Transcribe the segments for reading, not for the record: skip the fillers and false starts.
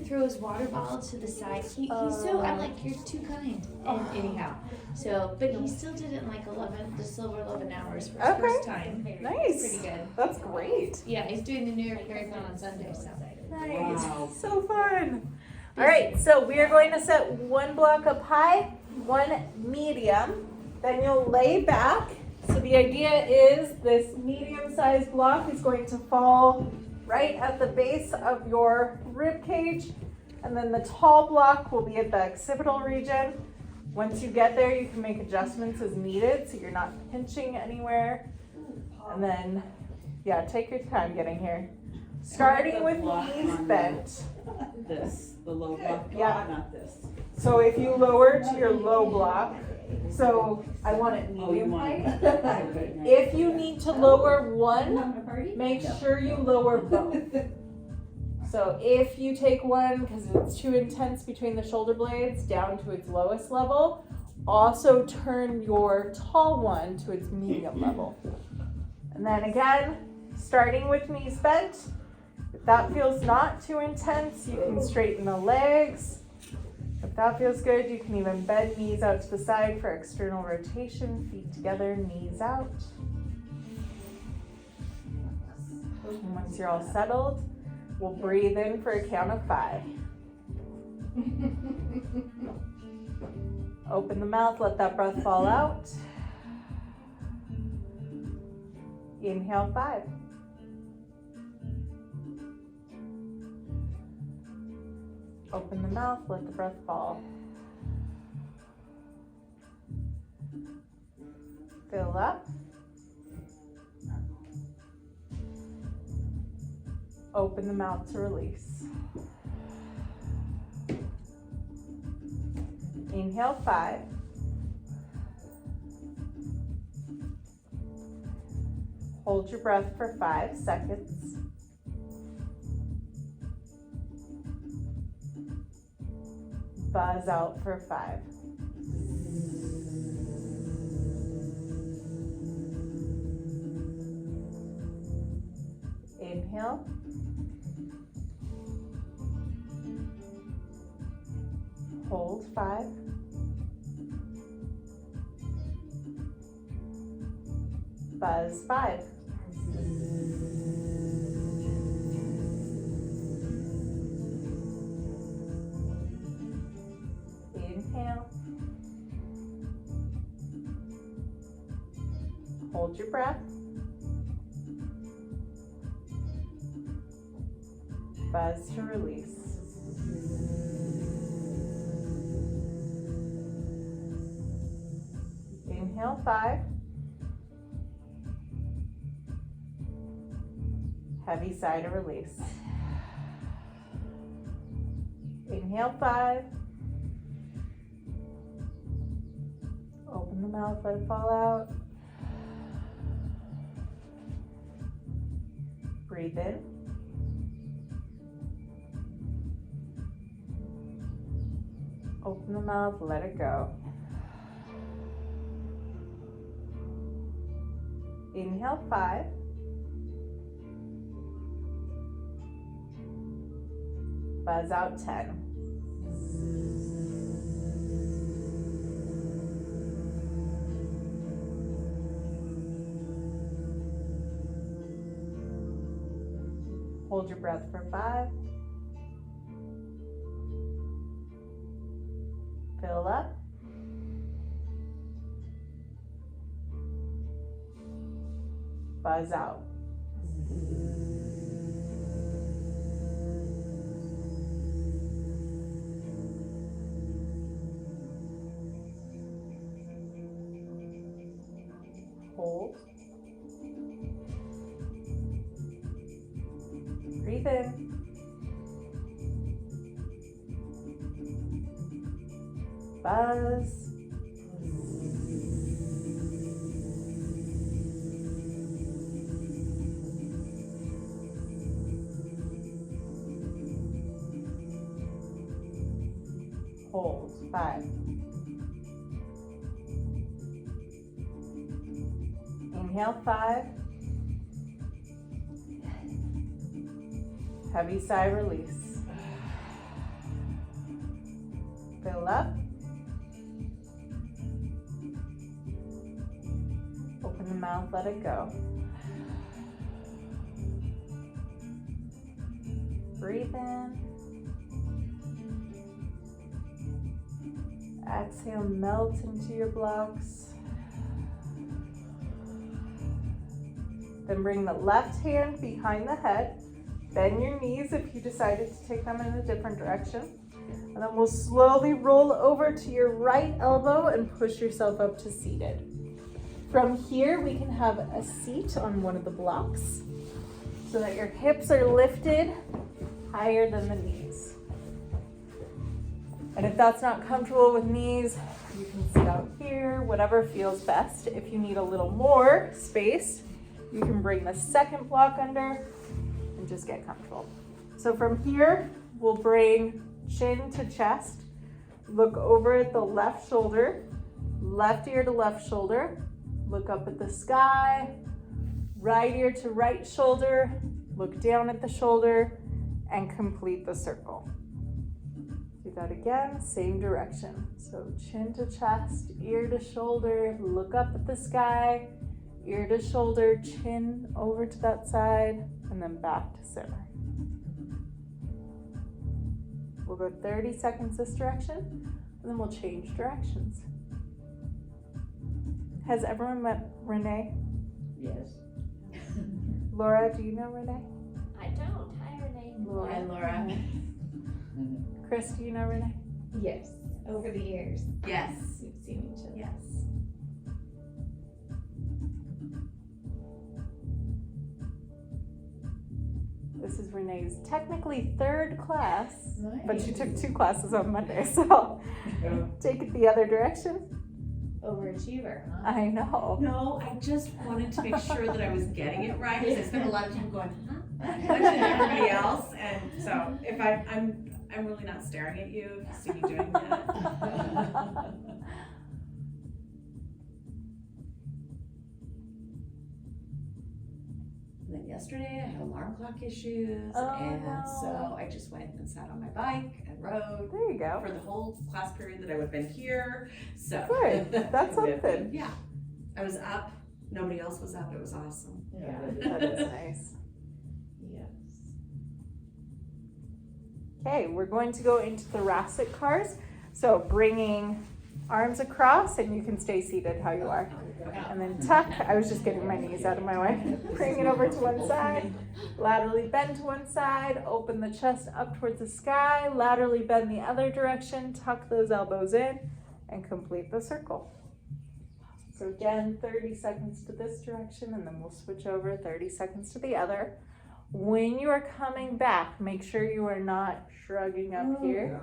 throw his water bottle to the side. He's so, I'm like, you're too kind. And anyhow, so, but he still did it in like just over 11 hours for his first time. Nice. Pretty good. That's great. Yeah, he's doing the New York Marathon on Sunday, so. Nice. Wow. So fun. All right, so we are going to set one block up high, one medium. Then you'll lay back. So the idea is this medium-sized block is going to fall right at the base of your rib cage, and then the tall block will be at the occipital region. Once you get there, you can make adjustments as needed, so you're not pinching anywhere. And then, yeah, take your time getting here. Starting with knees bent. The low block, yeah, not this. So if you lower to your low block, so I want it medium height. If you need to lower one, make sure you lower both. So if you take one, because it's too intense between the shoulder blades, down to its lowest level, also turn your tall one to its medium level. And then again, starting with knees bent. If that feels not too intense, you can straighten the legs. If that feels good, you can even bend knees out to the side for external rotation, feet together, knees out. And once you're all settled, we'll breathe in for a count of 5. Open the mouth, let that breath fall out. Inhale 5. Open the mouth, let the breath fall. Fill up. Open the mouth to release. Inhale 5. Hold your breath for 5 seconds. Buzz out for 5. Inhale. Hold 5. Buzz 5. Inhale. Hold your breath. Buzz to release. Inhale 5. Heavy sigh to release. Inhale 5. Open the mouth, let it fall out. Breathe in. Open the mouth, let it go. Inhale 5. Buzz out 10. Hold your breath for 5. Fill up. Buzz out. Hold. Breathe in. Buzz. Hold. 5. Inhale 5. Heavy sigh, release. Fill up. Open the mouth, let it go. Breathe in. Exhale, melt into your blocks. Then bring the left hand behind the head. Bend your knees if you decided to take them in a different direction. And then we'll slowly roll over to your right elbow and push yourself up to seated. From here, we can have a seat on one of the blocks so that your hips are lifted higher than the knees. And if that's not comfortable with knees, you can sit out here, whatever feels best. If you need a little more space, you can bring the second block under and just get comfortable. So from here, we'll bring chin to chest. Look over at the left shoulder, left ear to left shoulder. Look up at the sky, right ear to right shoulder. Look down at the shoulder and complete the circle. Do that again, same direction. So chin to chest, ear to shoulder, look up at the sky, ear to shoulder, chin over to that side, and then back to center. We'll go 30 seconds this direction, and then we'll change directions. Has everyone met Renee? Yes. Laura, do you know Renee? I don't. Hi, Renee. Laura. Hi, Laura. Chris, do you know Renee? Yes. Over the years. Yes. We've seen each other. Yes. This is Renee's technically third class, Nice. but she took 2 classes on Monday, so take it the other direction. Overachiever, huh? I know. No, I just wanted to make sure that I was getting it right, because I spent a lot of time going, huh? Watching everybody else, and so if I'm really not staring at you if you see me doing that. And then yesterday I had alarm clock issues, and so I just went and sat on my bike and rode There you go. for the whole class period that I would have been here. So Good. That's something. Yeah, I was up. Nobody else was up. It was awesome. Yeah. That is nice. Yes. Okay, we're going to go into thoracic cars. So bringing arms across, and you can stay seated how you are. And then tuck. I was just getting my knees out of my way. Bring it over to one side. Laterally bend to one side. Open the chest up towards the sky. Laterally bend the other direction. Tuck those elbows in and complete the circle. So again, 30 seconds to this direction, and then we'll switch over 30 seconds to the other. When you are coming back, make sure you are not shrugging up here.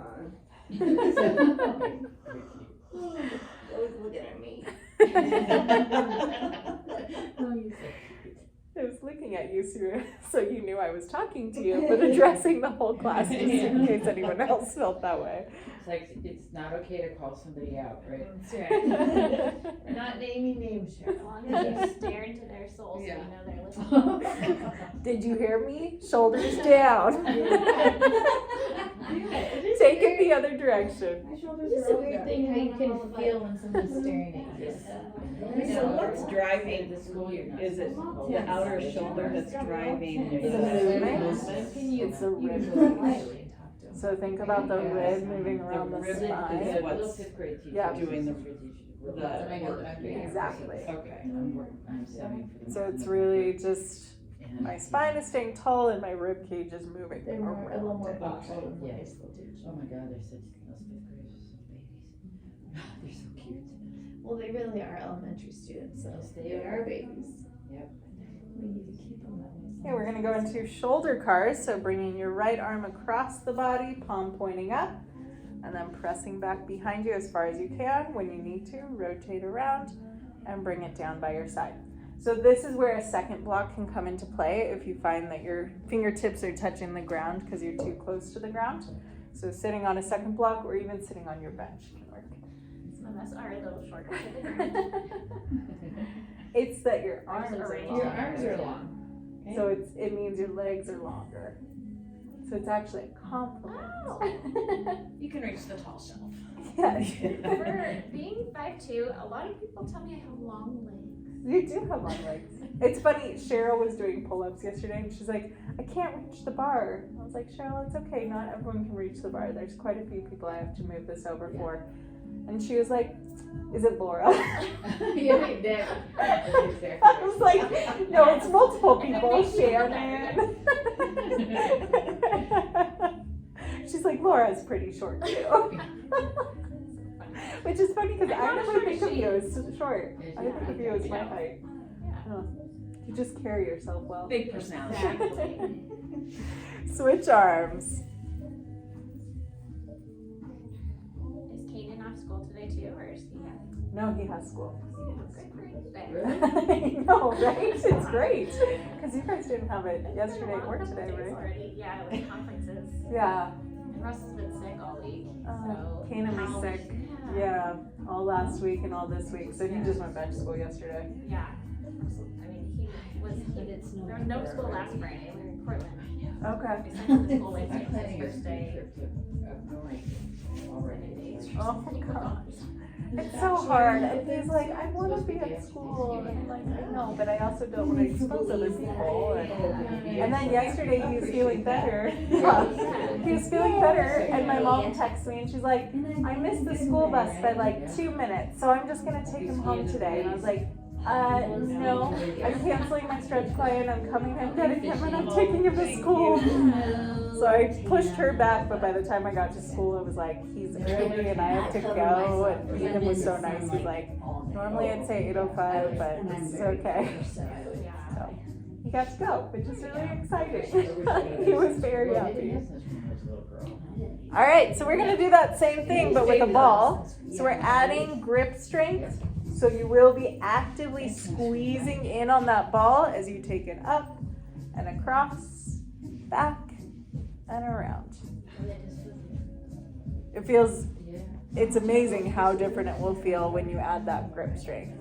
Always looking at me. I was looking at you, so you knew I was talking to you, but addressing the whole class just in case anyone else felt that way. It's like, it's not okay to call somebody out, right? That's right. We're not naming names here. As long as you stare into their souls, so you know they're listening. Did you hear me? Shoulders down. Take it the other direction. It's a weird thing how you can feel when someone's staring at you. So what's driving The school you're not. Is it the outer shoulder that's driving The movement. It's the rib movement. So think about the rib moving around the rib spine. is what's Little fifth grade teacher. Yeah. doing the work. Exactly. Okay. I'm studying for the. So it's really just And my spine is staying tall and my rib cage is moving They're more, a little around more it. thoughtful than the Yeah. high school teachers. Oh my God, they're such, those fifth graders are such babies. They're so cute. Well, they really are elementary students, so Yes, they are babies. Yep. We need to keep them that way. Okay, we're gonna go into shoulder cars. So bringing your right arm across the body, palm pointing up, and then pressing back behind you as far as you can. When you need to, rotate around and bring it down by your side. So this is where a second block can come into play if you find that your fingertips are touching the ground because you're too close to the ground. So sitting on a second block or even sitting on your bench can work. Some of us are a little shorter to the ground. It's that your arms Arms are are long. Your arms are long. Okay. So it means your legs are longer. So it's actually a compliment. Oh. You can reach the tall shelf. Yes. For being 5'2", a lot of people tell me I have long legs. You do have long legs. It's funny, Cheryl was doing pull-ups yesterday and she's like, I can't reach the bar. I was like, Cheryl, it's okay, not everyone can reach the bar. There's quite a few people I have to move this over for. And she was like, is it Laura? Yeah, exactly. I was like, no, it's multiple people, Shannon. She's like, Laura's pretty short too. Which is funny because I never think of you as short. I think of you as my height. Oh, you just carry yourself well. Big personality. Switch arms. Is Kaden off school today too, or is he having? No, he has school. Good for you. I know, right? It's great. Because you guys didn't have it yesterday or today, right? Already. Yeah, with conferences. Yeah. And Russ has been sick all week. So Kanan was sick. Yeah, all last week and all this week. So he just went back to school yesterday. Yeah. I mean, there was no school last Friday. We were in Portland. Okay. We sent him to school Wednesday. I'm planning a First ski day. trip to Norway already. Oh my gosh. It's so hard. And he's like, I want to be at school. And I'm like, I know, but I also don't want to expose other people. And then yesterday he was feeling better. Yeah. He was feeling better. And my mom texts me and she's like, I missed the school bus by like 2 minutes. So I'm just going to take him home today. And I was like, no, I'm canceling my stretch client. I'm coming and getting him and I'm taking him to school. So I pushed her back, but by the time I got to school, it was like, he's early and I have to go. And Ethan was so nice. He's like, normally I'd say 8:05, but it's okay. So he got to go, which is really exciting. He was very happy. All right, so we're gonna do that same thing, but with a ball. So we're adding grip strength. So you will be actively squeezing in on that ball as you take it up and across, back, and around. It feels, it's amazing how different it will feel when you add that grip strength.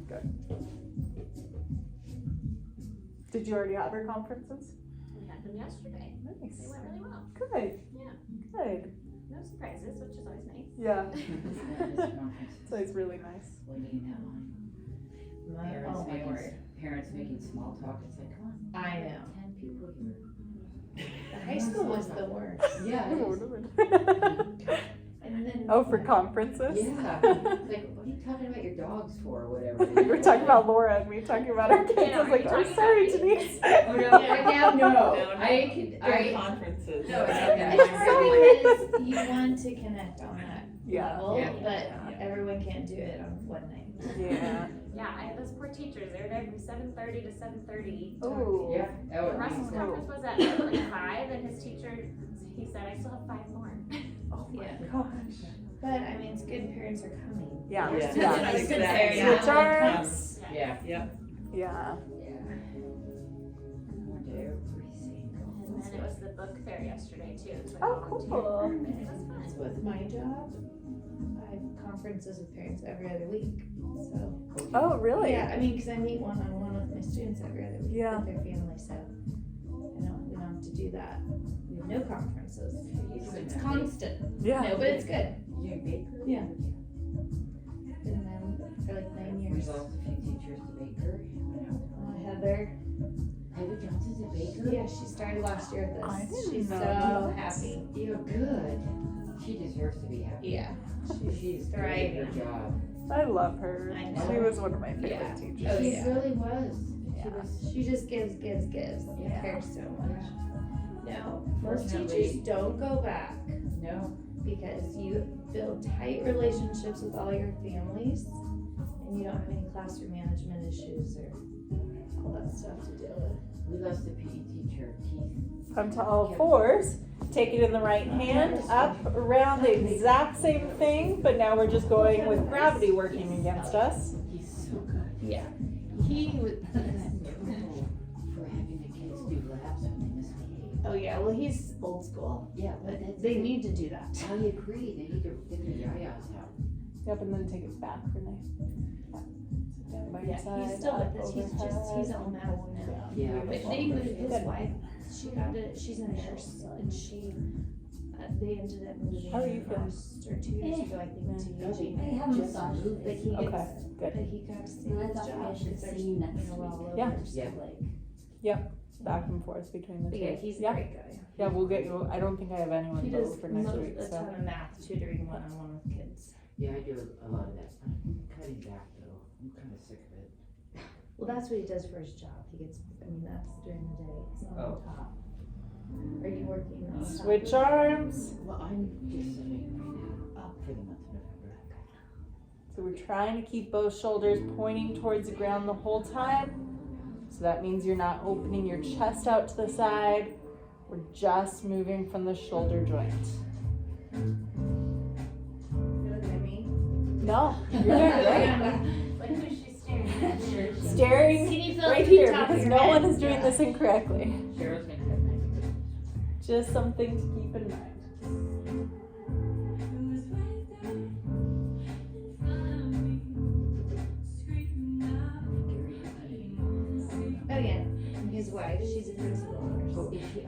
Good. Did you already have your conferences? We had them yesterday. Nice. They went really well. Good. Yeah. Good. No surprises, which is always nice. Yeah. So it's really nice. Parents making small talk, it's like, come on. I know. 10 people here. The high school was the worst. Yeah. And then Oh, for conferences? Yeah. It's like, what are you talking about your dogs for, or whatever? You were talking about Laura and me talking about our kids. I was like, I'm sorry, Denise. Oh, no, right now, no. During conferences. No, it's it's hard because you want to connect on that Yeah. level, Yeah. but everyone can't do it on one night. Yeah. Yeah, I had those poor teachers. They were there from 7:30 to 7:30. Oh. Yeah, that would Russell's be conference was at like 5, and his teacher, he said, I still have 5 more. Oh my Yeah. gosh. But I mean, it's good parents are coming. Yeah. Yeah. Yeah. It's good Exactly. parents. Switch arms. Yeah. Yeah. Yeah. And then it was the book fair yesterday too. So I Oh, volunteered cool. for a minute. It was fun. With my job, I have conferences with parents every other week. So Oh, really? yeah, I mean, because I meet one-on-one with my students every other week Yeah. with their family. So we don't have to do that. We have no conferences. It's constant. Yeah. No, but it's good. You Baker? Yeah. Been them for like 9 years. Results a few teachers to Baker. Heather. Heather Johnson's at Baker? Yeah, she started last year with I us. didn't She's know so that. happy. You're good. She deserves to be happy. Yeah. She's great thriving. at her job. I love her. I know. She was one of my favorite Yeah. teachers. Oh, She yeah. really was. Yeah. She was. She just gives. Yeah. Cares so much. No, most Fortunately- teachers don't go back No. because you build tight relationships with all your families and you don't have any classroom management issues or all that stuff to deal with. We lost a PE teacher, Keith. Come to all fours. Take it in the right hand, up, around, the exact same thing, but now we're just going with gravity working against us. He's so good. Yeah. He was. He got in trouble for having the kids do laps when they misbehave. Oh yeah, well he's old school. Yeah, but that's. They need to do that. I agree. They need to get the yayas out. Yep, and then take it back for nice. Sit down by your Yeah, side, he's still up, with us. He's overhead, on that now. Yeah. But they moved his wife. She's a nurse and she they ended up moving How are you feeling? last or 2 years ago, I think, to Eugene. I have a massage. But he Okay, gets, good. but he got to stay And I with his thought job I should because there's, see you next we're all over, Yeah. so Yeah. like, Back and forth between the but two. yeah, he's a Yeah. great guy. Yeah, we'll get you. I don't think I have anyone He booked does for next week. a So ton of math tutoring one-on-one with kids. Yeah, I do a lot of that. I'm cutting back though. I'm kind of sick of it. Well, that's what he does for his job. He gets, I mean, that's during the day. It's not on Oh. top. Are you working on top? switch arms. Well, I'm just sitting right now for the month of November. So we're trying to keep both shoulders pointing towards the ground the whole time. So that means you're not opening your chest out to the side. We're just moving from the shoulder joint. You're looking at me? No, you're doing great. Like who's she staring at? Staring Can you feel right it from the here top of because your no head? one is doing this incorrectly. Cheryl's gonna cut my Just something to keep in mind. Oh yeah, his wife. She's a principal nurse. Oh, is she?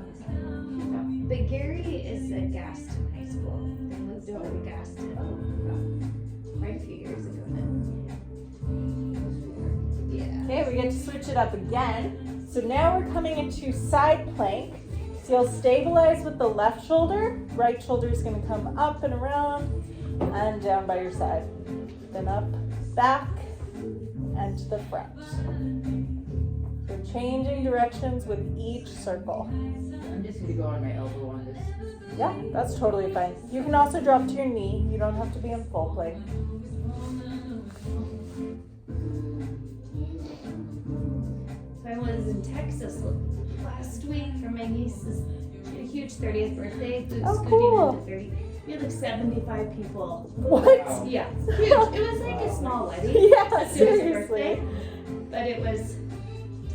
But Gary is at Gaston High School. They moved over to Gaston quite a few years ago now. Yeah. Okay, we get to switch it up again. So now we're coming into side plank. So you'll stabilize with the left shoulder. Right shoulder is going to come up and around and down by your side. Then up, back, and to the front. So changing directions with each circle. I'm just gonna go on my elbow on this. Yeah, that's totally fine. You can also drop to your knee. You don't have to be in full plank. So I was in Texas last week for my niece's she had a huge 30th birthday. We Oh, scooted cool. into 30. We had like 75 people. What? Yeah, huge. It was like a small wedding. Yeah, Just it was her seriously. birthday. But it was a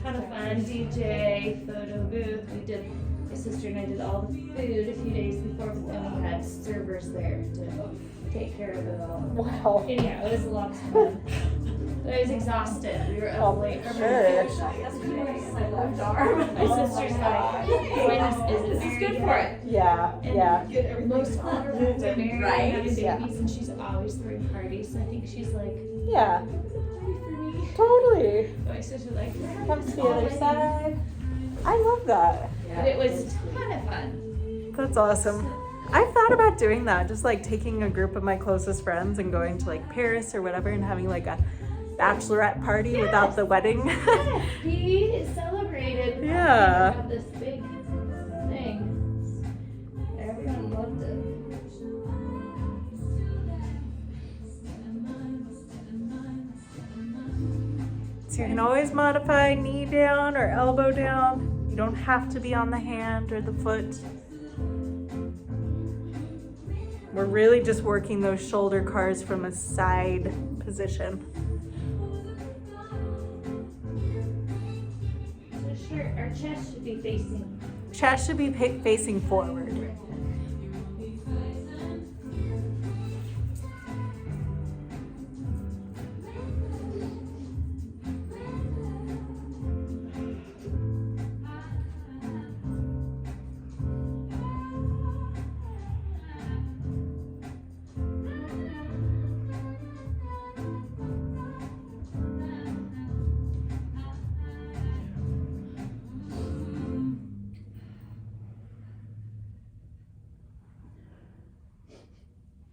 ton of fun. DJ, photo booth. We did, my sister and I did all the food a few days before, but then we had servers there to take care of it all. Wow. Anyhow, it was a lot of fun. But I was exhausted. We were Oh, up late. sure. My left arm. My sister's like, This is good for it. Yeah, yeah. And most of her friends are married Right? and having babies, Yeah. and she's always throwing parties. So I think she's like, Yeah, party for me. totally. My sister's like, Come to the other side. I love that. but it was a ton of fun. That's awesome. I've thought about doing that, just like taking a group of my closest friends and going to like Paris or whatever and having like a bachelorette party without the wedding. Yes, he celebrated. Yeah. About this big thing. Everyone loved it. So you can always modify knee down or elbow down. You don't have to be on the hand or the foot. We're really just working those shoulder cars from a side position. So sure, our chest should be facing. Chest should be facing forward.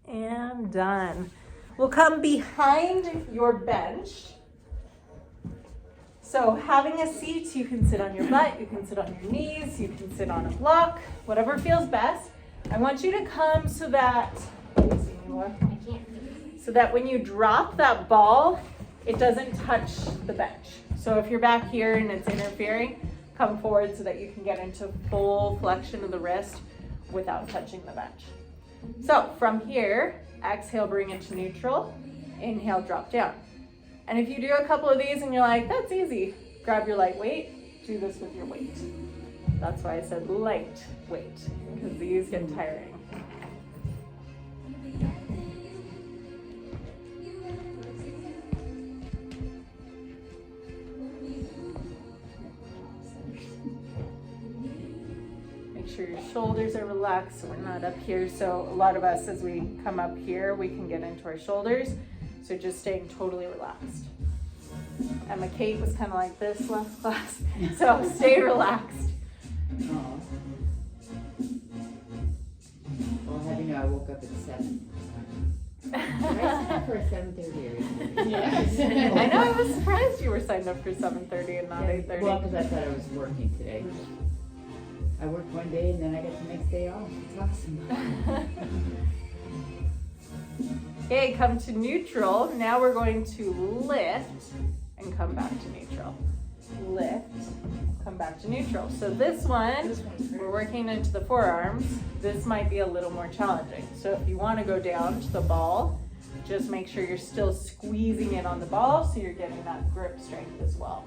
And done. We'll come behind your bench. So having a seat, you can sit on your butt, you can sit on your knees, you can sit on a block, whatever feels best. I want you to come so that, can you see me more? So that when you drop that ball, it doesn't touch the bench. So if you're back here and it's interfering, come forward so that you can get into full flexion of the wrist without touching the bench. So from here, exhale, bring it to neutral. Inhale, drop down. And if you do a couple of these and you're like, that's easy, grab your light weight, do this with your weight. That's why I said light weight, because these get tiring. Make sure your shoulders are relaxed, so we're not up here. So a lot of us, as we come up here, we can get into our shoulders. So just staying totally relaxed. Emma Kate was kind of like this last class, so stay relaxed. Oh. Well, have you know, I woke up at 7. Did I sign up for a 7:30 or 8:30? Yes. I know, I was surprised you were signed up for 7:30 and not 8:30. Well, because I thought I was working today. I worked one day and then I got the next day off. It's awesome. Okay, come to neutral. Now we're going to lift and come back to neutral. Lift, come back to neutral. So this one, we're working into the forearms. This might be a little more challenging. So if you want to go down to the ball, just make sure you're still squeezing it on the ball so you're getting that grip strength as well.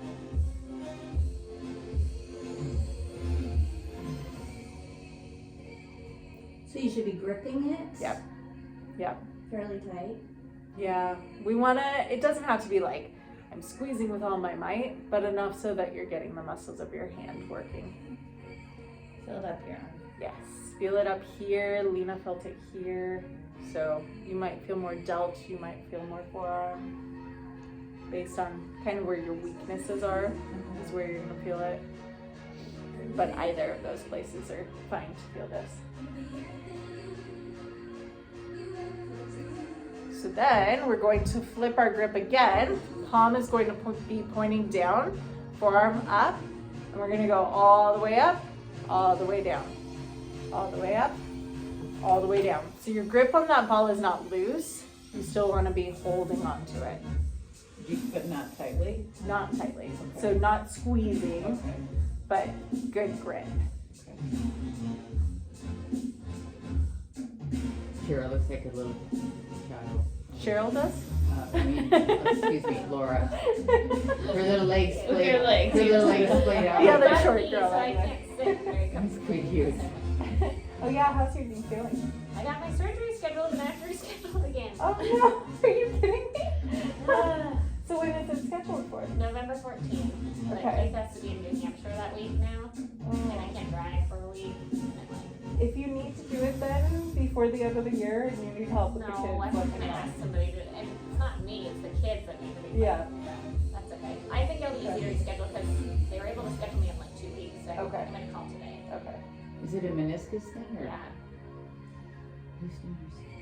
So you should be gripping it? Yep. Yep. Fairly tight? Yeah, we want to, it doesn't have to be like, I'm squeezing with all my might, but enough so that you're getting the muscles of your hand working. Feel it up your arm. Yes, feel it up here. Lena felt it here. So you might feel more delt, you might feel more forearm. Based on kind of where your weaknesses are, is where you're gonna feel it. But either of those places are fine to feel this. So then we're going to flip our grip again. Palm is going to be pointing down, forearm up, and we're gonna go all the way up, all the way down, all the way up, all the way down. So your grip on that ball is not loose. You still wanna be holding onto it. But not tightly? Not tightly. So not squeezing, Okay. but good grip. Kira looks like a little child. Cheryl does? Excuse me, Laura. Her little legs With splayed. your legs. Her little legs splayed out. The other But short me, girl. So I can't sit very That's comfortably. pretty cute. Oh yeah, how's your knee feeling? I got my surgery scheduled and after scheduled again. Oh no, are you kidding me? So when is it scheduled for? November 14th. But Okay. I think that's to be in New Hampshire that week now. And I can't drive for a week. And I'm like, If you need to do it then before the end of the year and you need help with the kids, no, I'm let me gonna know. ask somebody to, and it's not me, it's the kids that need to be. Yeah. That's okay. I think it'll be easier to schedule because they were able to schedule me in like 2 weeks. So Okay. I'm gonna call today. Okay. Is it a meniscus thing or? Yeah.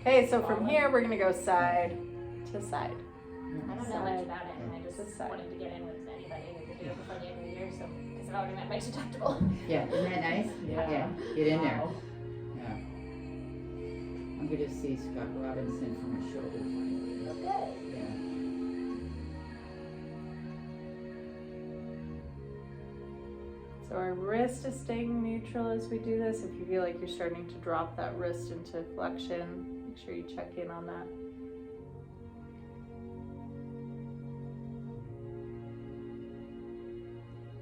Okay, so from here we're gonna go side to side. I don't know much about it, and I just This side. wanted to get in with anybody who could do it before the end of the year, so, because I've already met my deductible. Yeah, isn't that nice? Yeah. Get in there. Wow. Yeah. I'm gonna see Scott Robinson from my shoulder. Okay. Yeah. So our wrist is staying neutral as we do this. If you feel like you're starting to drop that wrist into flexion, make sure you check in on that.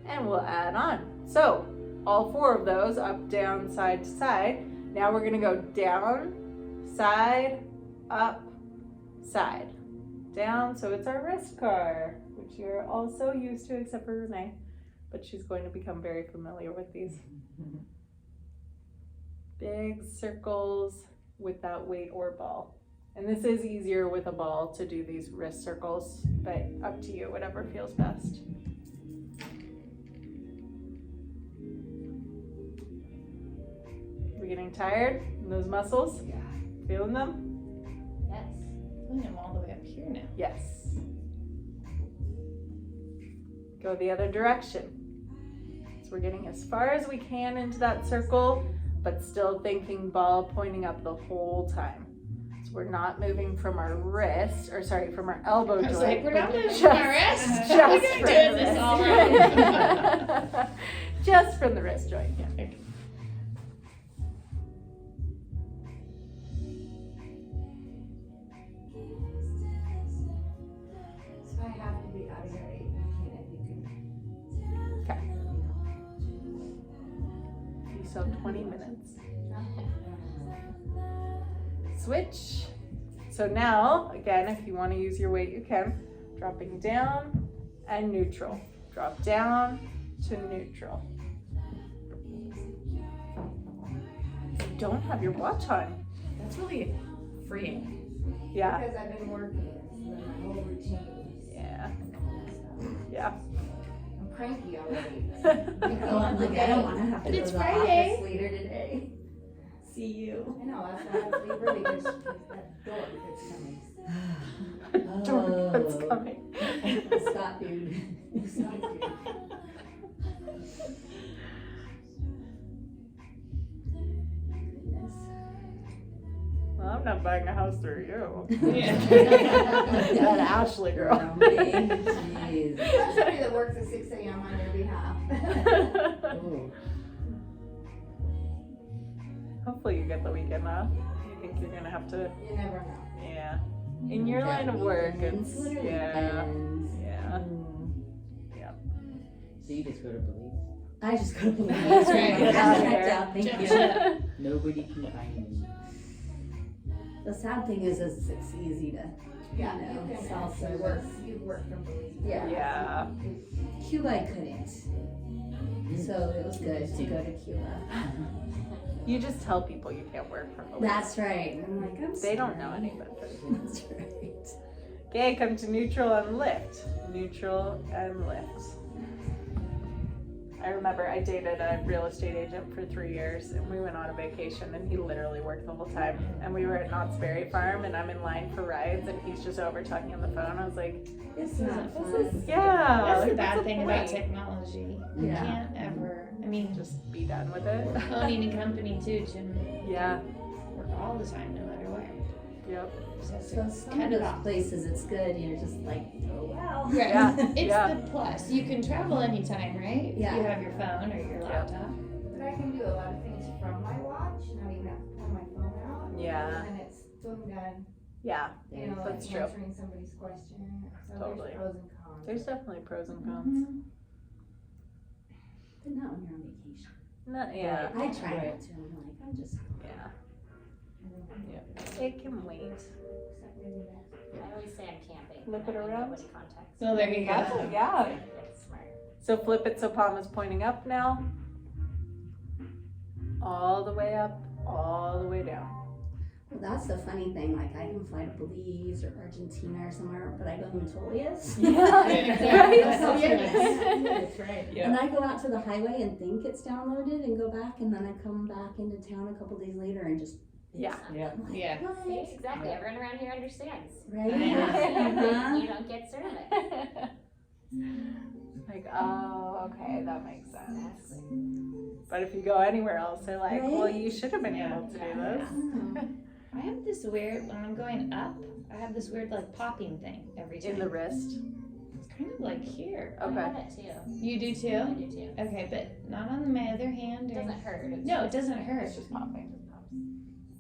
And we'll add on. So all 4 of those, up, down, side to side. Now we're gonna go down, side, up, side. Down, so it's our wrist car, which you're also used to except for Renee, but she's going to become very familiar with these. Big circles with that weight or ball. And this is easier with a ball to do these wrist circles, but up to you, whatever feels best. We getting tired in those muscles? Yeah. Feeling them? Yes. I'm all the way up here now. Yes. Go the other direction. So we're getting as far as we can into that circle, but still thinking ball pointing up the whole time. So we're not moving from our wrist, or sorry, from our elbow I joint. was like, we're not but moving just- from our wrist. Just We're from doing the this wrist. all right. Just from the wrist joint, yeah. So I have to be out of here at 8:15 if you can. You still have 20 minutes. Switch. So now, again, if you want to use your weight, you can. Dropping down and neutral. Drop down to neutral. don't have your watch on. That's really freeing. Yeah. Because I've been working, so then my whole routine. Yeah. Yeah. I'm cranky already. Oh, I'm like, I don't wanna have to But go it's to the Friday. office later today. See you. I know, that's why I have to leave early, because that door is coming. That's coming. Stop, dude. Stop, dude. Goodness. Well, I'm not buying a house through you. Yeah. That Ashley girl. Jeez. That's somebody that works at 6 a.m. on your behalf. Oh, Hopefully you get the weekend off. You think you're gonna have to, You never know. yeah. In your line of work, it's, Literally yeah, ends. yeah. so you just go to Belize? I just go to the That's right. Get out of here. Thank Jump you. ship. Nobody can find me. The sad thing is it's easy to, Yeah, you know, you can self-service. actually work, you work from Belize. Yeah. Yeah. Cuba I couldn't. So it was good to go to Cuba. You just tell people you can't work from home. That's right. I'm like, I'm They don't know sorry. any better. That's right. Okay, come to neutral and lift. Neutral and lift. I remember I dated a real estate agent for 3 years, and we went on a vacation, and he literally worked the whole time. And we were at Knott's Berry Farm, and I'm in line for rides, and he's just over talking on the phone. I was like, It's not this fun. is, yeah. That's like, the bad what's thing about point? technology. You Yeah. can't ever, I mean, Just be done with it. owning a company too, Jim, Yeah, work all the time, no matter where. yep. So it's So some cut of it those off. places it's good. You're just like, oh wow. Right. Yeah, It's yeah. the plus. You can travel anytime, right? Yeah. You have your phone or your laptop. But I can do a lot of things from my watch, not even have to pull my phone out. Yeah, And it's boom done, yeah. you know, That's like true. answering somebody's question. So Totally. there's pros and cons. There's definitely pros and cons. But not when you're on vacation. Not, yeah, I try not to. I'm like, I'm just. yeah. It can wait. I always say I'm camping. Flip it and around. Nobody contacts So there you That's go. it, yeah. me. It's smart. So flip it so palm is pointing up now. All the way up, all the way down. Well, that's the funny thing. Like, I can fly to Belize or Argentina or somewhere, but I go to Montoya's. That's right. Yeah. And I go out to the highway and think it's downloaded and go back, and then I come back into town a couple days later and just. Yeah. Yeah. I'm like, Yeah. what? See, exactly. Everyone around here understands. Right? I know. Uh-huh. You don't get service. Like, oh, okay, that makes sense. But if you go anywhere else, they're like, well, you should have been able to do this. I have this weird, when I'm going up, I have this weird like popping thing every time. In the wrist. It's kind of like here. I Okay. have it too. You do I too? do too. Okay, but not on my other hand. It Or... doesn't hurt. It's No, it doesn't hurt. It's just popping.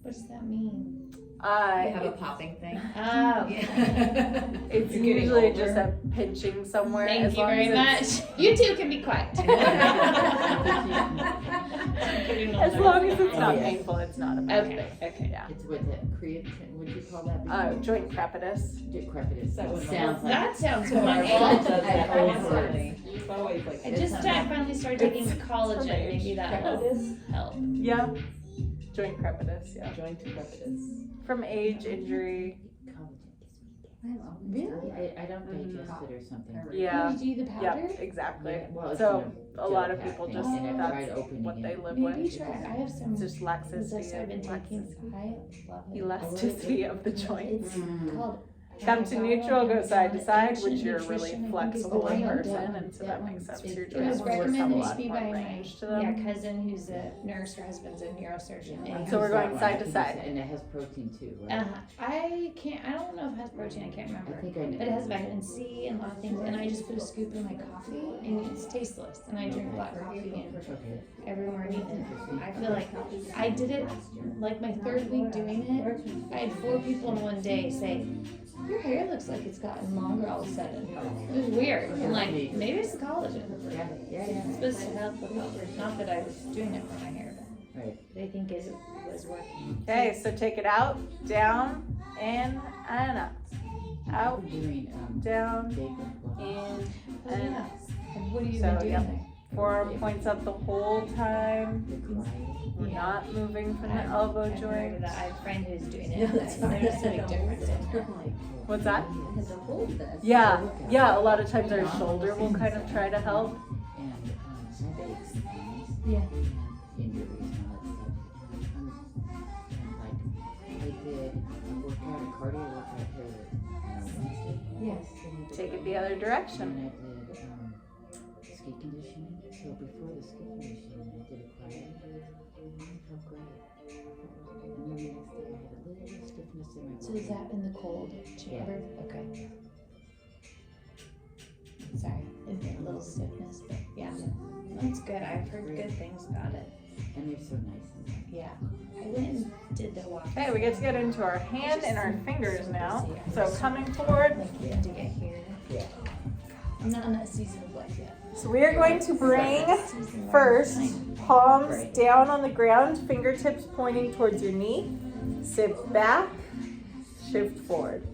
What does that mean? I have a popping thing. Oh. It's You're getting usually older. just a pinching somewhere. Thank as you long very as much. You two can be quiet. As long as it's not Oh, yeah. painful, it's not a bad Okay, thing. okay. Yeah. It's what the creative, what do you call that? Joint crepitus. Decrepitous. That was Sounds like. That sounds Our mom wonderful. does that I always constantly. works. It's always like. I just finally started taking It's collagen. from age. Maybe that will help. Yeah. Joint crepitus, yeah. Joint crepitus. From age, injury. Really? I don't digest it or something. Yeah. Did you do the Yeah, powder? exactly. Yeah, well, it's So in a lot gel of people pack just, thing, and I tried that's opening what it. they live Maybe with. try. I have some. It's just This laxity I've been and taking. I love it. elasticity of the joints. It's Mm. called. Come to neutral, go side to side, which you're a Ancient really Nutrition, I think, is flexible the one. person, and so that makes sense. Your It was joints will have a recommended lot to me more by my range to them. cousin who's a nurse. Her husband's a neurosurgeon. And So we're going That one, side I to think side. it's- And it has protein too, right? I can't. I don't know if it has protein. I can't I remember. think I know. But it has vitamin C and a lot of things. And I just put a scoop in my coffee, and it's tasteless. And I drink black coffee and Okay. every morning. And I feel like I did it like my third week doing it. I had 4 people in one day say, "Your hair looks like it's gotten longer all of a sudden." It was weird. And like maybe it's the collagen. Yeah, yeah, yeah. It's supposed to help with all. Not that I was doing it for my hair, but Right. they think it was working. Okay, so take it out, down, in, and up. Out, Doing, down, bacon. in, Oh, and yeah. up. And what have you So, been doing yep. there? Forearm points up the whole time. We're Yeah. not moving from the elbow I've heard joint. of that. I have a friend who's doing Yeah, it. that's why There's a I big don't difference in her. I'm like, What's that? I had to hold this. Yeah, yeah. A lot of times our shoulder will kind of try to help. And my back's pains. Yeah. And injuries and all that stuff. And like I did a workout, a cardio workout here Wednesday. Yes. Take it the other direction. And I did ski conditioning. So before the ski conditioning, I did a cardio. And it felt great. And then the next day I had a little stiffness in my So is that in the cold chamber? Okay. Sorry, a little stiffness, but yeah, that's good. I've heard good things about it. And they're so nice and light. Yeah, I went and did the walk. Okay, we get to get into our hand and our fingers now. So coming forward. Like we have to get here. Yeah. I'm not in a season of life yet. So we are going to bring Season first time. palms down on the ground, fingertips pointing towards your knee. Sit back, shift forward.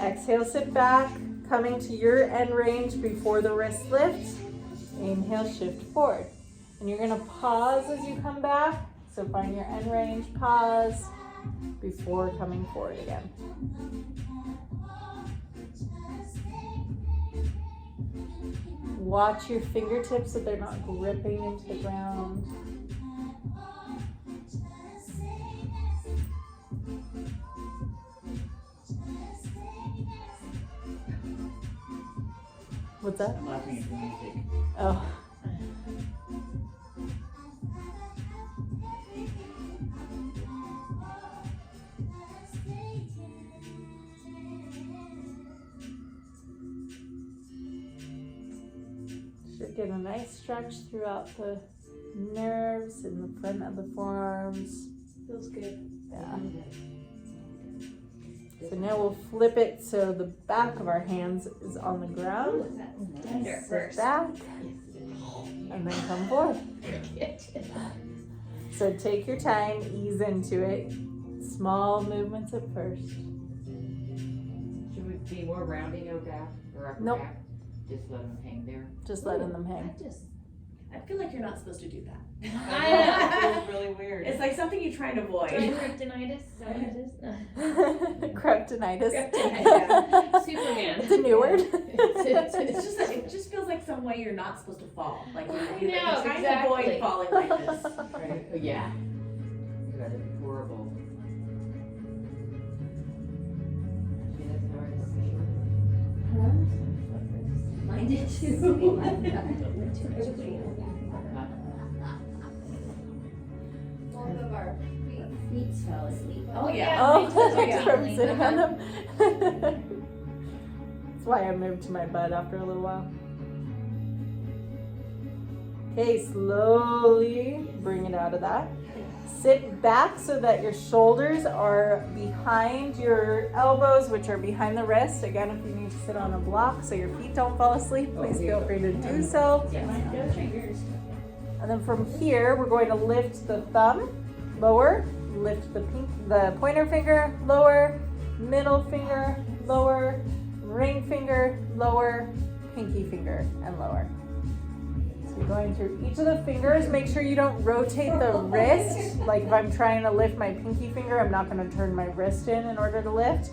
Exhale, sit back, coming to your end range before the wrist lifts. Inhale, shift forward. And you're gonna pause as you come back. So find your end range, pause before coming forward again. Watch your fingertips so they're not gripping into the ground. What's that? I'm laughing at the music. Oh. Should get a nice stretch throughout the nerves in the front of the forearms. Feels good. Yeah. So now we'll flip it so the back of our hands is on the ground. Tender at Sit first. back and then come forward. So take your time, ease into it. Small movements at first. Should we be more rounding your back or upper Nope. back? Just let them hang there. Just letting them hang. I feel like you're not supposed to do that. I It's really weird. It's like something you try to avoid. Kryptonitis, is that what it is? Kryptonitis. Kryptonitis. Superman. It's a new word. It's just it just feels like some way you're not supposed to fall. Like you're know, trying exactly. to avoid falling like this. Right? Oh, yeah. That'd be horrible. See, that's how I Mine did too. Both of our Feet fell asleep. Oh yeah. Oh, Oh, yeah. from sitting on them. That's why I moved to my butt after a little while. Okay, slowly bring it out of that. Sit back so that your shoulders are behind your elbows, which are behind the wrist. Again, if you need to sit on a block so your feet don't fall asleep, please feel free to do so. And then from here, we're going to lift the thumb, lower, lift the pointer finger, lower, middle finger, lower, ring finger, lower, pinky finger, and lower. So you're going through each of the fingers. Make sure you don't rotate the wrist. Like if I'm trying to lift my pinky finger, I'm not going to turn my wrist in order to lift.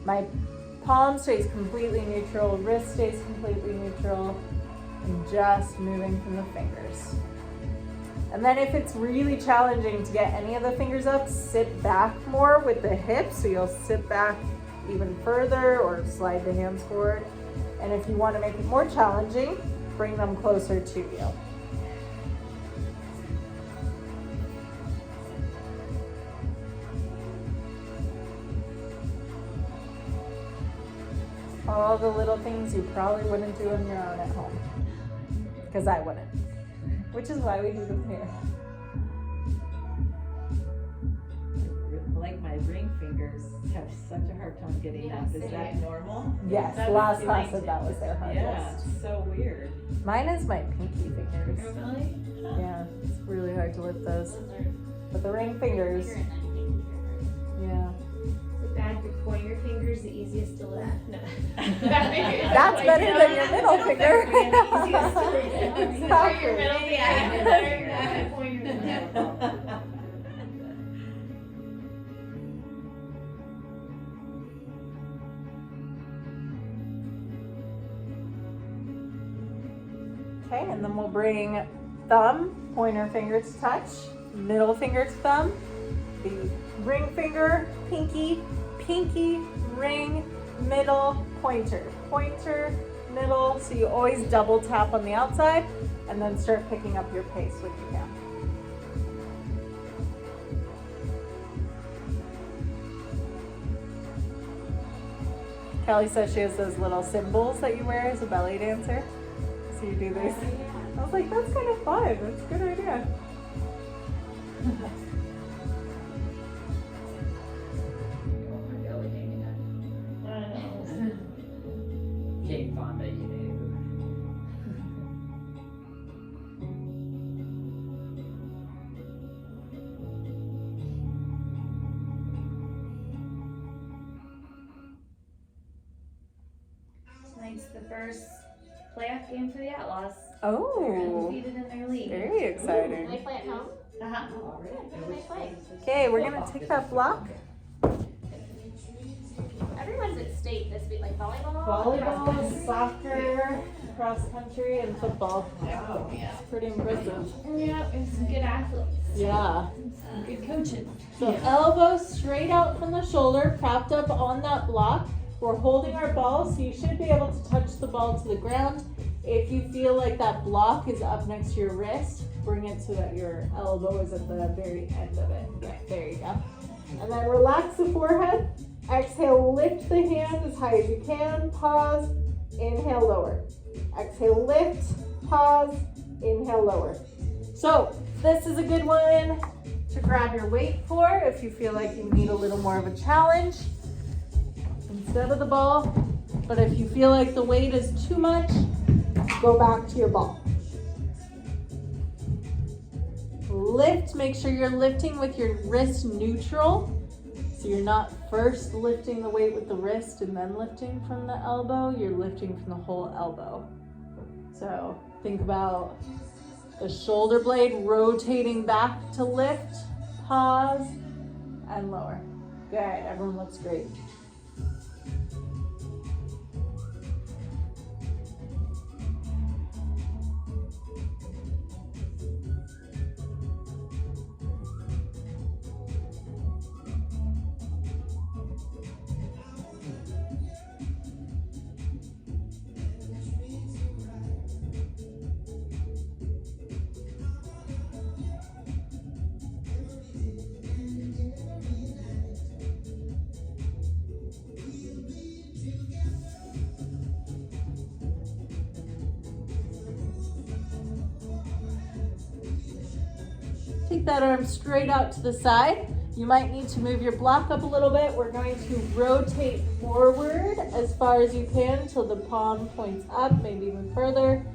My palm stays completely neutral, wrist stays completely neutral, and just moving from the fingers. And then if it's really challenging to get any of the fingers up, sit back more with the hips. So you'll sit back even further or slide the hands forward. And if you want to make it more challenging, bring them closer to you. All the little things you probably wouldn't do on your own at home. Because I wouldn't. Which is why we do them here. Like my ring fingers have such a hard time getting up. Is that normal? Yes, That last was class amazing. that was their hardest. Yeah, it's so weird. Mine is my pinky fingers. Really? Yeah, it's really hard to lift those. But the ring fingers, yeah. Is it bad for pointer finger is the easiest to lift. No. That's better than your middle finger. Or your middle finger. Pointer finger. Okay, and then we'll bring thumb, pointer finger to touch, middle finger to thumb, the ring finger, pinky, pinky, ring, middle, pointer, pointer, middle. So you always double tap on the outside and then start picking up your pace when you can. Kelly says she has those little cymbals that you wear as a belly dancer. So you do this. I was like, that's kind of fun. That's a good idea. Jane Fonda, you know. Tonight's the first playoff game for the Outlaws. They're Oh, undefeated in their league. very They exciting. play at home? Uh-huh. They play. Okay, we're gonna take that block. Everyone's at state this week, like volleyball. Volleyball, soccer, cross country, and football. It's pretty impressive. Yeah, and some good athletes. Yeah. Some good coaching. So elbow straight out from the shoulder, propped up on that block. We're holding our ball, so you should be able to touch the ball to the ground. If you feel like that block is up next to your wrist, bring it so that your elbow is at the very end of it. Yeah, there you go. And then relax the forehead. Exhale, lift the hand as high as you can. Pause, inhale, lower. Exhale, lift, pause, inhale, lower. So this is a good one to grab your weight for if you feel like you need a little more of a challenge instead of the ball. But if you feel like the weight is too much, go back to your ball. Lift, make sure you're lifting with your wrist neutral. So you're not first lifting the weight with the wrist and then lifting from the elbow, you're lifting from the whole elbow. So think about the shoulder blade rotating back to lift, pause, and lower. Good, everyone looks great. Take that arm straight out to the side. You might need to move your block up a little bit. We're going to rotate forward as far as you can till the palm points up, maybe even further.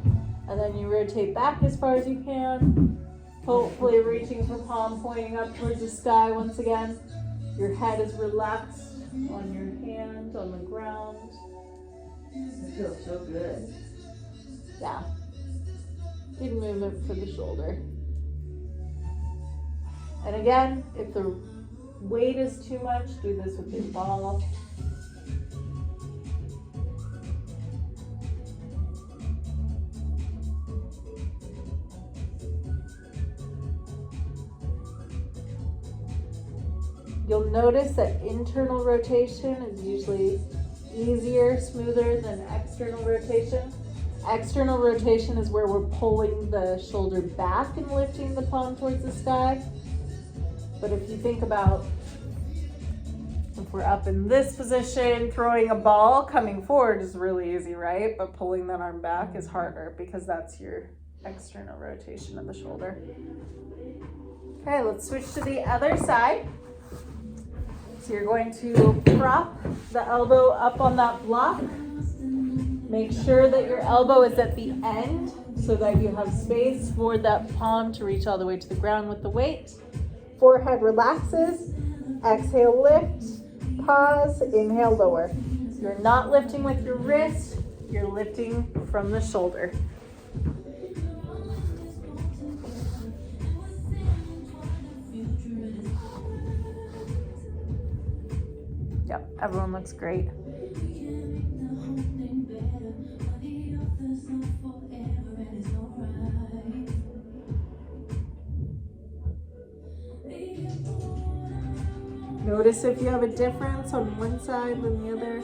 And then you rotate back as far as you can. Hopefully reaching for palm pointing up towards the sky once again. Your head is relaxed on your hand, on the ground. It feels so good. Yeah. Good movement for the shoulder. And again, if the weight is too much, do this with your ball. You'll notice that internal rotation is usually easier, smoother than external rotation. External rotation is where we're pulling the shoulder back and lifting the palm towards the sky. But if you think about if we're up in this position, throwing a ball, coming forward is really easy, right? But pulling that arm back is harder because that's your external rotation of the shoulder. Okay, let's switch to the other side. So you're going to prop the elbow up on that block. Make sure that your elbow is at the end so that you have space for that palm to reach all the way to the ground with the weight. Forehead relaxes. Exhale, lift, pause, inhale, lower. You're not lifting with your wrist, you're lifting from the shoulder. Yep, everyone looks great. Notice if you have a difference on one side than the other.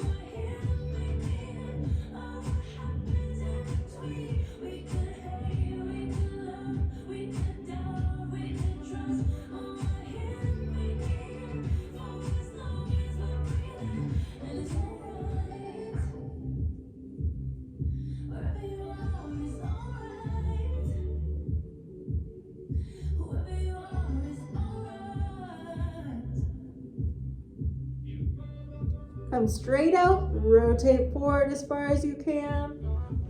Come straight out, rotate forward as far as you can,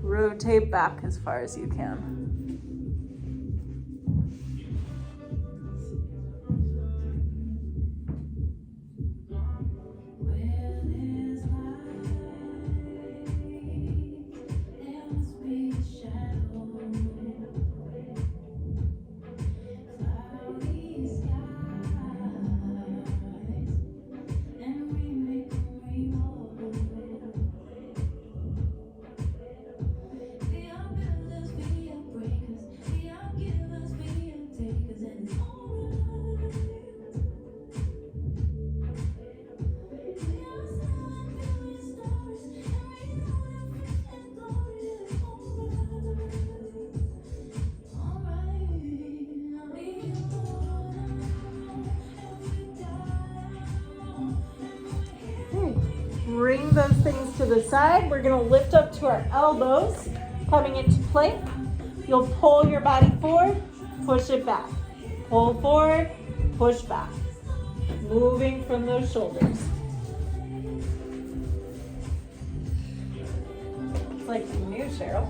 rotate back as far as you can. Bring those things to the side. We're gonna lift up to our elbows, coming into plank. You'll pull your body forward, push it back. Pull forward, push back. Moving from those shoulders. It's like new, Cheryl.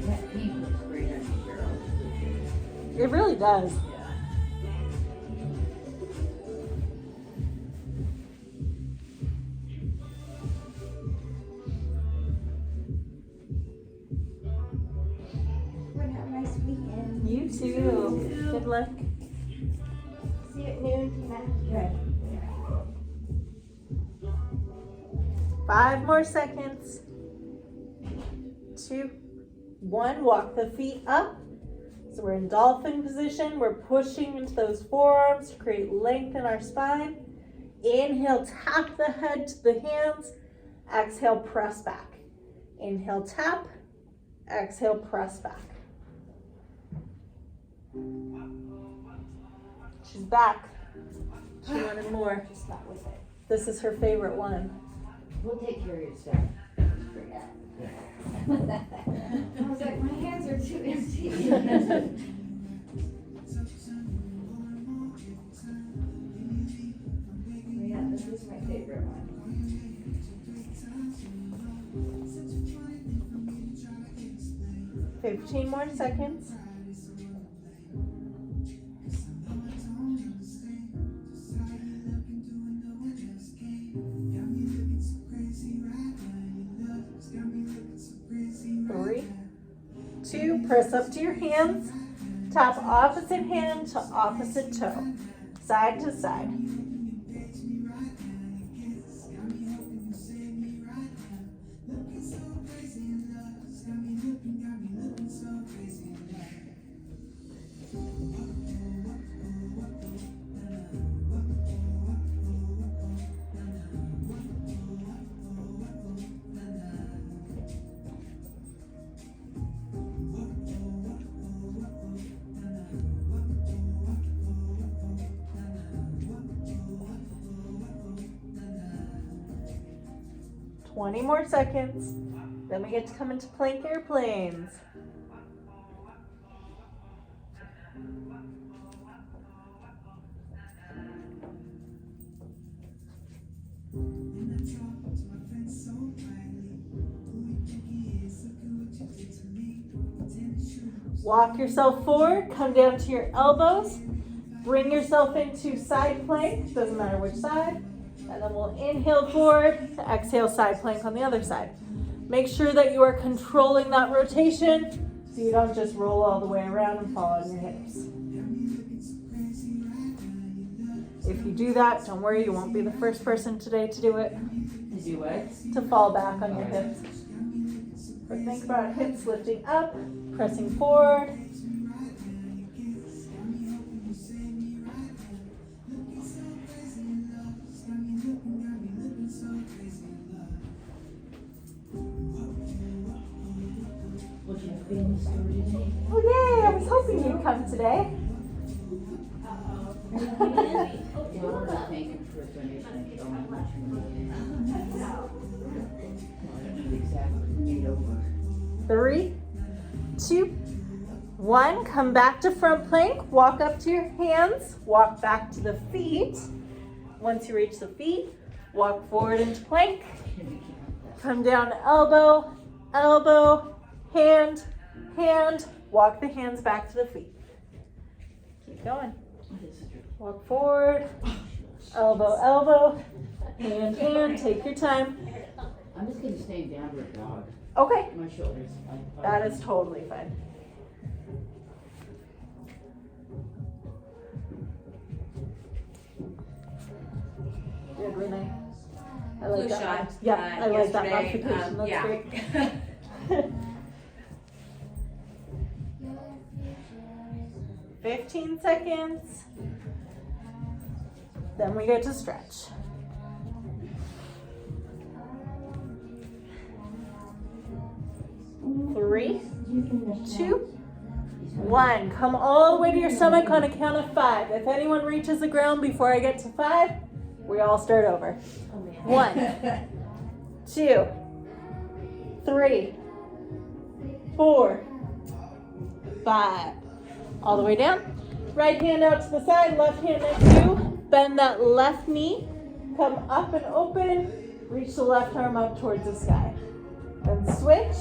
That pink looks great on you, Cheryl. It really does. Everyone have a nice weekend. You too. Good luck. See you at noon, Tina. Good. 5 more seconds. 2, 1. Walk the feet up. So we're in dolphin position. We're pushing into those forearms to create length in our spine. Inhale, tap the head to the hands. Exhale, press back. Inhale, tap. Exhale, press back. She's back. She wanted more. Just not with it. This is her favorite one. We'll take care of your stuff. I was like, my hands are too empty. Yeah, this is my favorite one. 15 more seconds. Three, 2, press up to your hands. Tap opposite hand to opposite toe. Side to side. Twenty more seconds. Then we get to come into plank airplanes. Walk yourself forward, come down to your elbows, bring yourself into side plank, doesn't matter which side, and then we'll inhale forward, exhale side plank on the other side. Make sure that you are controlling that rotation so you don't just roll all the way around and fall on your hips. If you do that, don't worry, you won't be the first person today to do it. To do what? To fall back on your hips. But think about hips lifting up, pressing forward. What you have family story today? Oh yay, I was hoping you'd come today. Yeah, I want to thank him for his donation. So much money. I don't know exactly. Made over. 3, 2, 1. Come back to front plank. Walk up to your hands. Walk back to the feet. Once you reach the feet, walk forward into plank. Come down elbow, elbow, hand, hand. Walk the hands back to the feet. Keep going. Walk forward, elbow, elbow, hand, hand. Take your time. I'm just gonna stay down for a dog. Okay, My shoulders. that is totally fine. Good, Renee. I like Flu that. shot. One. Yeah, I like that yesterday, modification. That's yeah. great. 15 seconds. Then we get to stretch. Three, 2, 1. Come all the way to your stomach on a count of 5. If anyone reaches the ground before I get to 5, we all start over. 1, 2, 3, 4, 5. All the way down. Right hand out to the side, left hand next to you. Bend that left knee. Come up and open. Reach the left arm up towards the sky. Then switch.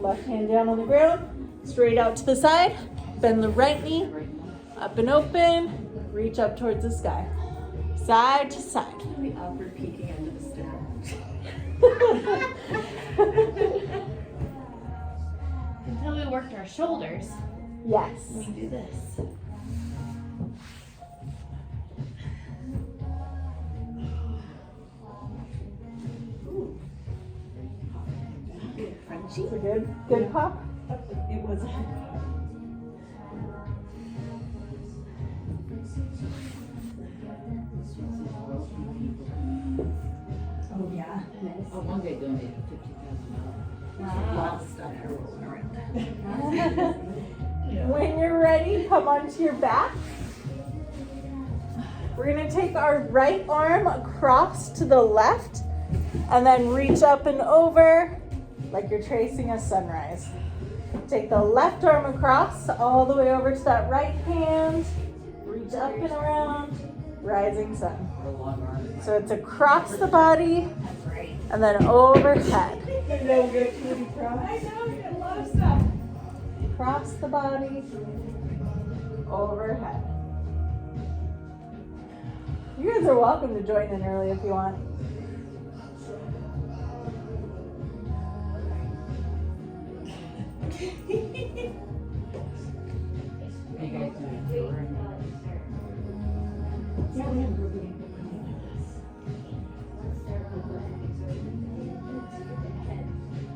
Left hand down on the ground. Straight out to the side. Bend the right knee. Up and open. Reach up towards the sky. Side to side. We awkward peeking under the stair. Until we worked our shoulders, Yes. we do this. It's a good pop. It was. Oh yeah. Oh, one guy donated $50,000. A lot of stuff rolling around. When you're ready, come onto your back. We're gonna take our right arm across to the left and then reach up and over like you're tracing a sunrise. Take the left arm across all the way over to that right hand. Reach up and around, rising sun. So it's across the body and then overhead. I know, you got a lot of stuff. Across the body, overhead. You guys are welcome to join in early if you want. Hey guys, doing Yeah, we have a group meeting.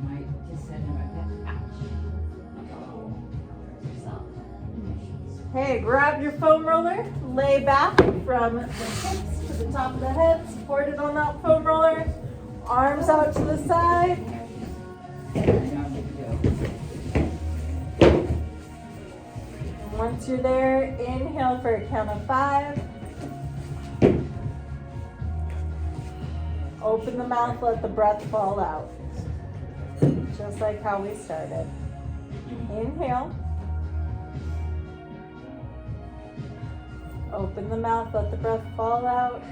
my just said about that. Hey, grab your foam roller, lay back from the hips to the top of the head, support it on that foam roller, arms out to the side. Once you're there, inhale for a count of 5. Open the mouth, let the breath fall out. Just like how we started. Inhale. Open the mouth, let the breath fall out.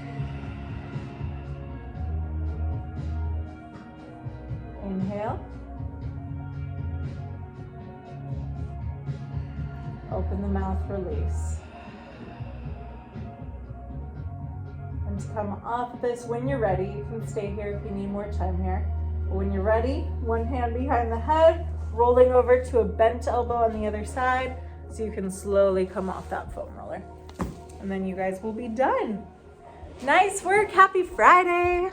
Inhale. Open the mouth, release. And to come off this when you're ready, you can stay here if you need more time here. But when you're ready, one hand behind the head, rolling over to a bent elbow on the other side so you can slowly come off that foam roller. And then you guys will be done. Nice work. Happy Friday.